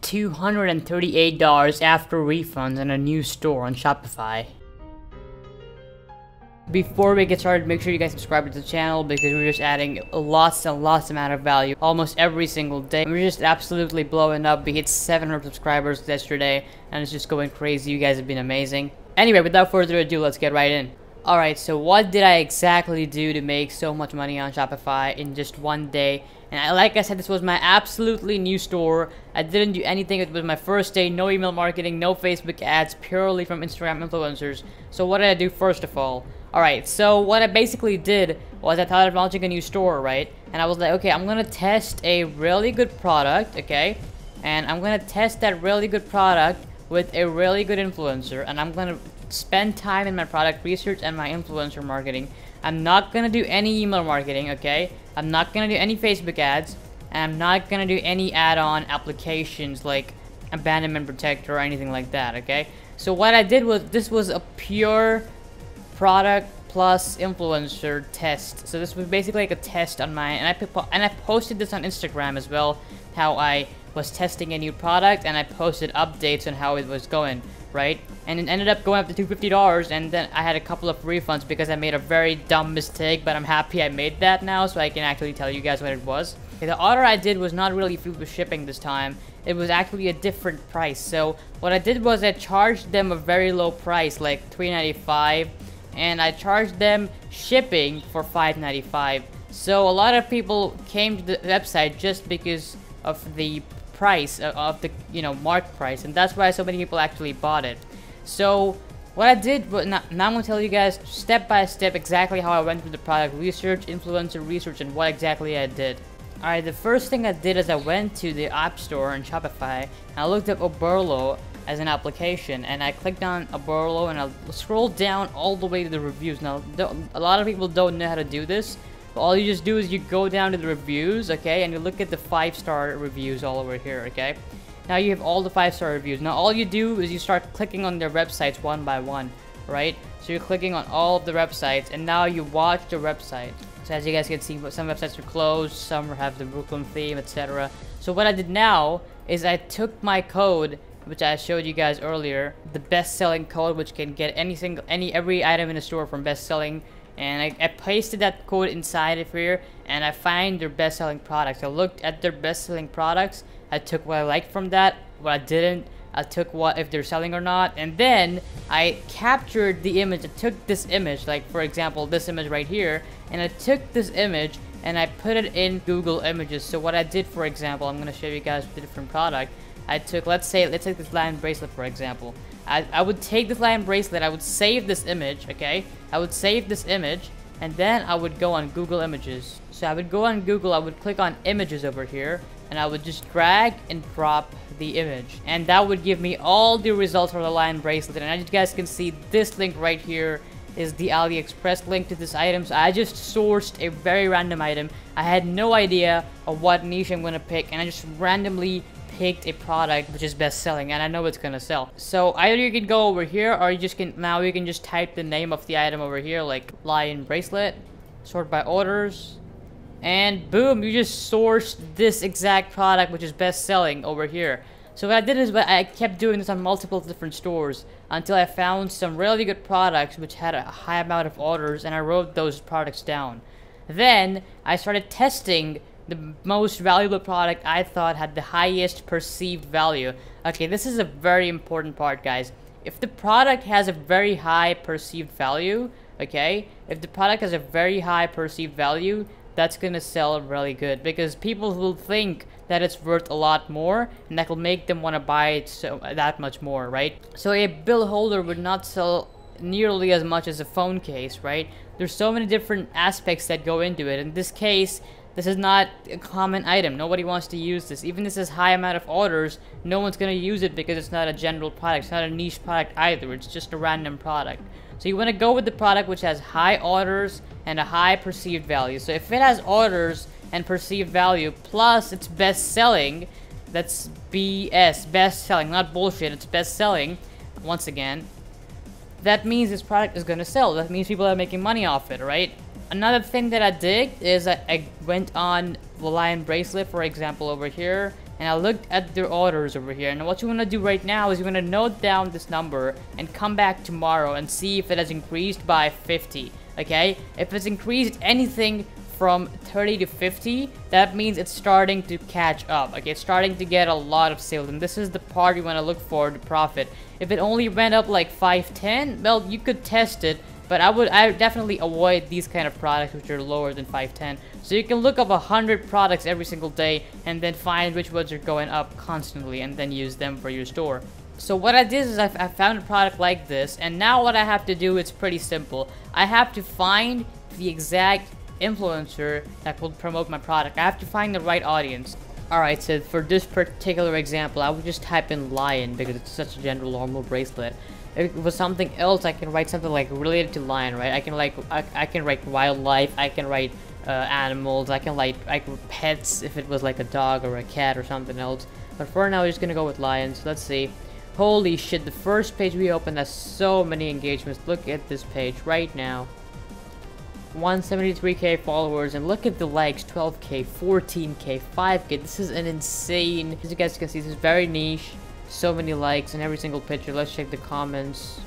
$238 after refunds and a new store on Shopify. Before we get started, make sure you guys subscribe to the channel because we're just adding lots and lots amount of value almost every single day. We're just absolutely blowing up. We hit 700 subscribers yesterday and it's just going crazy. You guys have been amazing. Anyway, without further ado, let's get right in. Alright, so what did I exactly do to make so much money on Shopify in just one day? And like I said, this was my absolutely new store. I didn't do anything. It was my first day. No email marketing, no Facebook ads, purely from Instagram influencers. So what did I do first of all? Alright, so what I basically did was I thought of launching a new store, right? And I was like, okay, I'm going to test a really good product, okay? And I'm going to test that really good product with a really good influencer. And I'm going to spend time in my product research and my influencer marketing. I'm not going to do any email marketing, okay? I'm not going to do any Facebook ads. And I'm not going to do any add-on applications like abandonment protector or anything like that, okay? So what I did was, this was a pure product plus influencer test. So this was basically like a test on my, and I posted this on Instagram as well, how I was testing a new product, and I posted updates on how it was going, right? And it ended up going up to $250, and then I had a couple of refunds because I made a very dumb mistake, but I'm happy I made that now, so I can actually tell you guys what it was. Okay, the order I did was not really food with shipping this time. It was actually a different price. So what I did was I charged them a very low price, like $3.95, and I charged them shipping for $5.95. So a lot of people came to the website just because of the price of the, you know, marked price, and that's why so many people actually bought it. So what I did was, now I'm going to tell you guys step by step exactly how I went through the product research, influencer research, and what exactly I did. Alright, the first thing I did is I went to the App Store on Shopify and I looked up Oberlo as an application, and I clicked on Oberlo and I scrolled down all the way to the reviews. Now, a lot of people don't know how to do this, but all you just do is you go down to the reviews, okay, and you look at the 5-star reviews all over here, okay. Now you have all the 5-star reviews. Now all you do is you start clicking on their websites one by one, right? So you're clicking on all of the websites, and now you watch the website. So as you guys can see, some websites are closed, some have the Brooklyn theme, etc. So what I did now is I took my code, which I showed you guys earlier, the best-selling code, which can get every item in the store from best-selling, and I pasted that code inside of here, and I find their best-selling products. I looked at their best-selling products, I took what I liked from that, what I didn't, I took what if they're selling or not, and then I captured the image. I took this image, like for example this image right here, and I took this image and I put it in Google Images. So what I did, for example, I'm going to show you guys the different product. I took, let's take this lion bracelet for example. I would take this lion bracelet, I would save this image, okay? I would save this image, and then I would go on Google Images. So I would go on Google, I would click on images over here, and I would just drag and drop the image. And that would give me all the results for the lion bracelet. And as you guys can see, this link right here is the AliExpress link to this item. So I just sourced a very random item. I had no idea of what niche I'm going to pick, and I just randomly picked a product which is best selling, and I know it's gonna sell. So either you can go over here, or you can just type the name of the item over here, like lion bracelet, sort by orders, and boom, you just sourced this exact product which is best selling over here. So what I did is I kept doing this on multiple different stores until I found some really good products which had a high amount of orders, and I wrote those products down. Then I started testing the most valuable product I thought had the highest perceived value. Okay, this is a very important part, guys. If the product has a very high perceived value, okay, if the product has a very high perceived value, that's gonna sell really good, because people will think that it's worth a lot more, and that will make them want to buy it that much more, right? So a bill holder would not sell nearly as much as a phone case, right? There's so many different aspects that go into it. In this case, this is not a common item. Nobody wants to use this. Even this is high amount of orders, no one's going to use it because it's not a general product. It's not a niche product either. It's just a random product. So you want to go with the product which has high orders and a high perceived value. So if it has orders and perceived value plus it's best selling, that's BS, best selling, not bullshit. It's best selling. Once again, that means this product is going to sell. That means people are making money off it, right? Another thing that I did is I went on the lion bracelet, for example, over here, and I looked at their orders over here. And what you want to do right now is you want to note down this number and come back tomorrow and see if it has increased by 50. Okay, if it's increased anything from 30 to 50, that means it's starting to catch up. Okay, it's starting to get a lot of sales, and this is the part you want to look for to profit. If it only went up like 510, well, you could test it, but I would definitely avoid these kind of products which are lower than 510. So you can look up 100 products every single day and then find which ones are going up constantly and then use them for your store. So what I did is I found a product like this, and now what I have to do is pretty simple. I have to find the exact influencer that will promote my product. I have to find the right audience. Alright, so for this particular example, I would just type in lion because it's such a general normal bracelet. If it was something else, I can write something like related to lion, right? I can write wildlife, I can write animals, I can write pets if it was like a dog or a cat or something else. But for now, we're just gonna go with lions. Let's see. Holy shit, the first page we opened has so many engagements. Look at this page right now. 173k followers, and look at the likes, 12k, 14k, 5k. This is an insane, as you guys can see, this is very niche. So many likes in every single picture. Let's check the comments.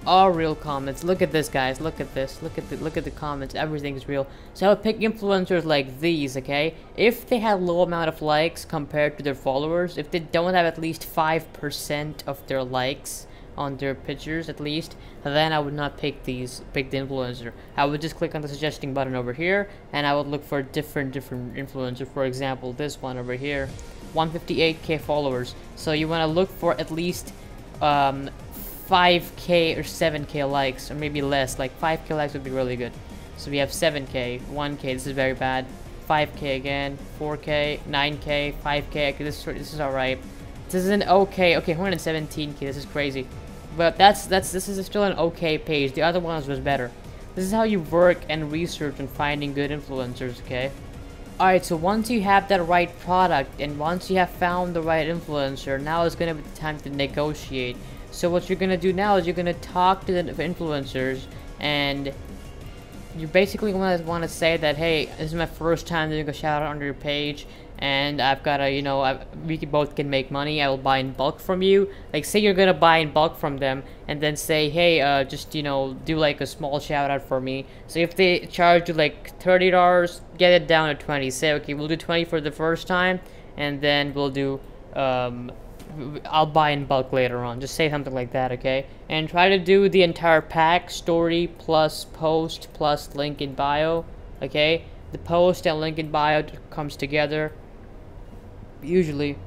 All real comments. Look at this, guys. Look at this. Look at the comments. Everything's real. So I would pick influencers like these, okay? If they have low amount of likes compared to their followers, if they don't have at least 5% of their likes on their pictures at least, then I would not pick the influencer. I would just click on the suggesting button over here, and I would look for different influencers. For example, this one over here, 158k followers. So you want to look for at least 5k or 7k likes, or maybe less. Like 5k likes would be really good. So we have 7k, 1k, this is very bad, 5k again, 4k, 9k, 5k. Okay, this is alright. This is an okay, 117k, this is crazy. But this is still an okay page. The other ones was better. This is how you work and research on finding good influencers, okay? Alright, so once you have that right product and once you have found the right influencer, now is gonna be the time to negotiate. So what you're gonna do now is you're gonna talk to the influencers, and you basically want to say that, hey, this is my first time doing a shout out on your page, and I've got a, we both can make money. I will buy in bulk from you. Like, say you're gonna buy in bulk from them, and then say, hey, just do like a small shout out for me. So if they charge you like $30, get it down to 20. Say, okay, we'll do 20 for the first time, and then we'll do I'll buy in bulk later on. Just say something like that, okay? And try to do the entire pack, story plus post plus link in bio, okay? The post and link in bio comes together, usually.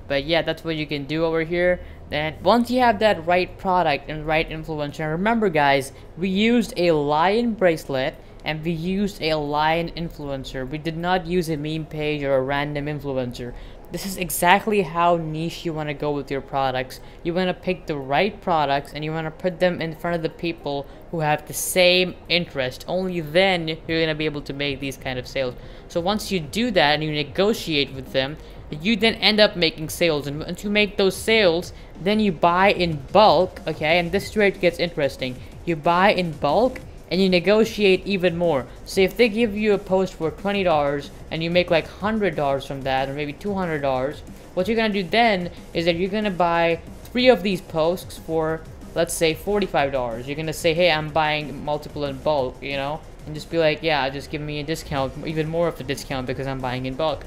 But yeah, that's what you can do over here. Then once you have that right product and right influencer, remember guys, we used a lion bracelet and we used a lion influencer. We did not use a meme page or a random influencer. This is exactly how niche you want to go with your products. You want to pick the right products and you want to put them in front of the people who have the same interest. Only then you're going to be able to make these kind of sales. So once you do that and you negotiate with them, you then end up making sales. And once you make those sales, then you buy in bulk, okay? And this is where it gets interesting. You buy in bulk and you negotiate even more. So if they give you a post for $20 and you make like $100 from that, or maybe $200, what you're gonna do then is that you're gonna buy 3 of these posts for, let's say, $45. You're gonna say, hey, I'm buying multiple in bulk, and just be like, yeah, just give me a discount, even more of a discount because I'm buying in bulk.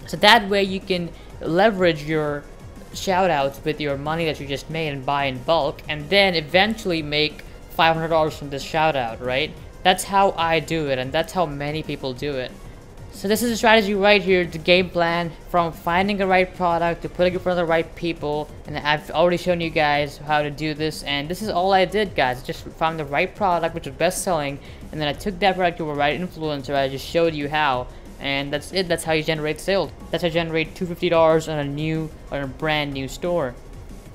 So that way you can leverage your shout outs with your money that you just made and buy in bulk, and then eventually make $500 from this shout out, right? That's how I do it, and that's how many people do it. So this is a strategy right here, the game plan from finding the right product to putting it in front of the right people. And I've already shown you guys how to do this, and this is all I did, guys. I just found the right product which was best selling, and then I took that product to a right influencer. I just showed you how, and that's it. That's how you generate sales. That's how you generate $250 on a brand new store.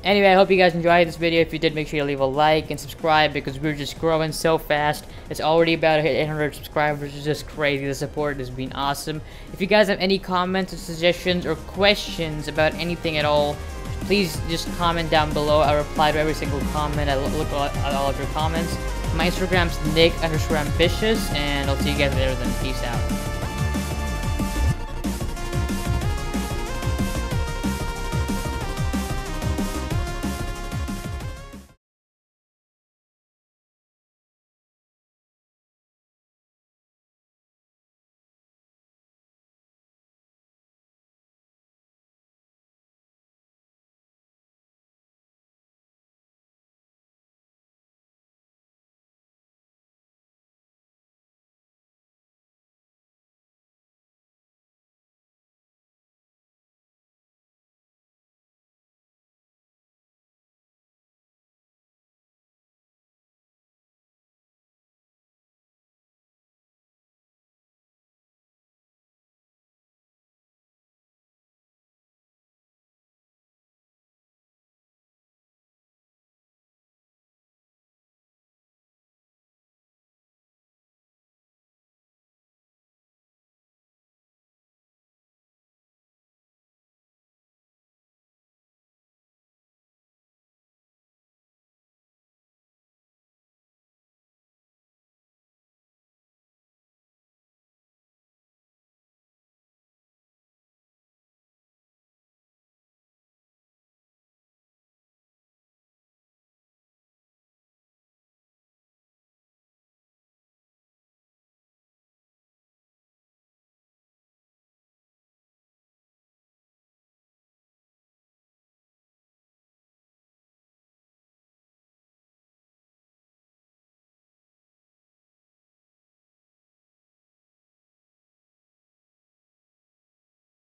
Anyway, I hope you guys enjoyed this video. If you did, make sure you leave a like and subscribe because we're just growing so fast. It's already about to hit 800 subscribers, which is just crazy. The support has been awesome. If you guys have any comments or suggestions or questions about anything at all, please just comment down below. I reply to every single comment. I look at all of your comments. My Instagram's Nick_ambitious, and I'll see you guys later then. Peace out.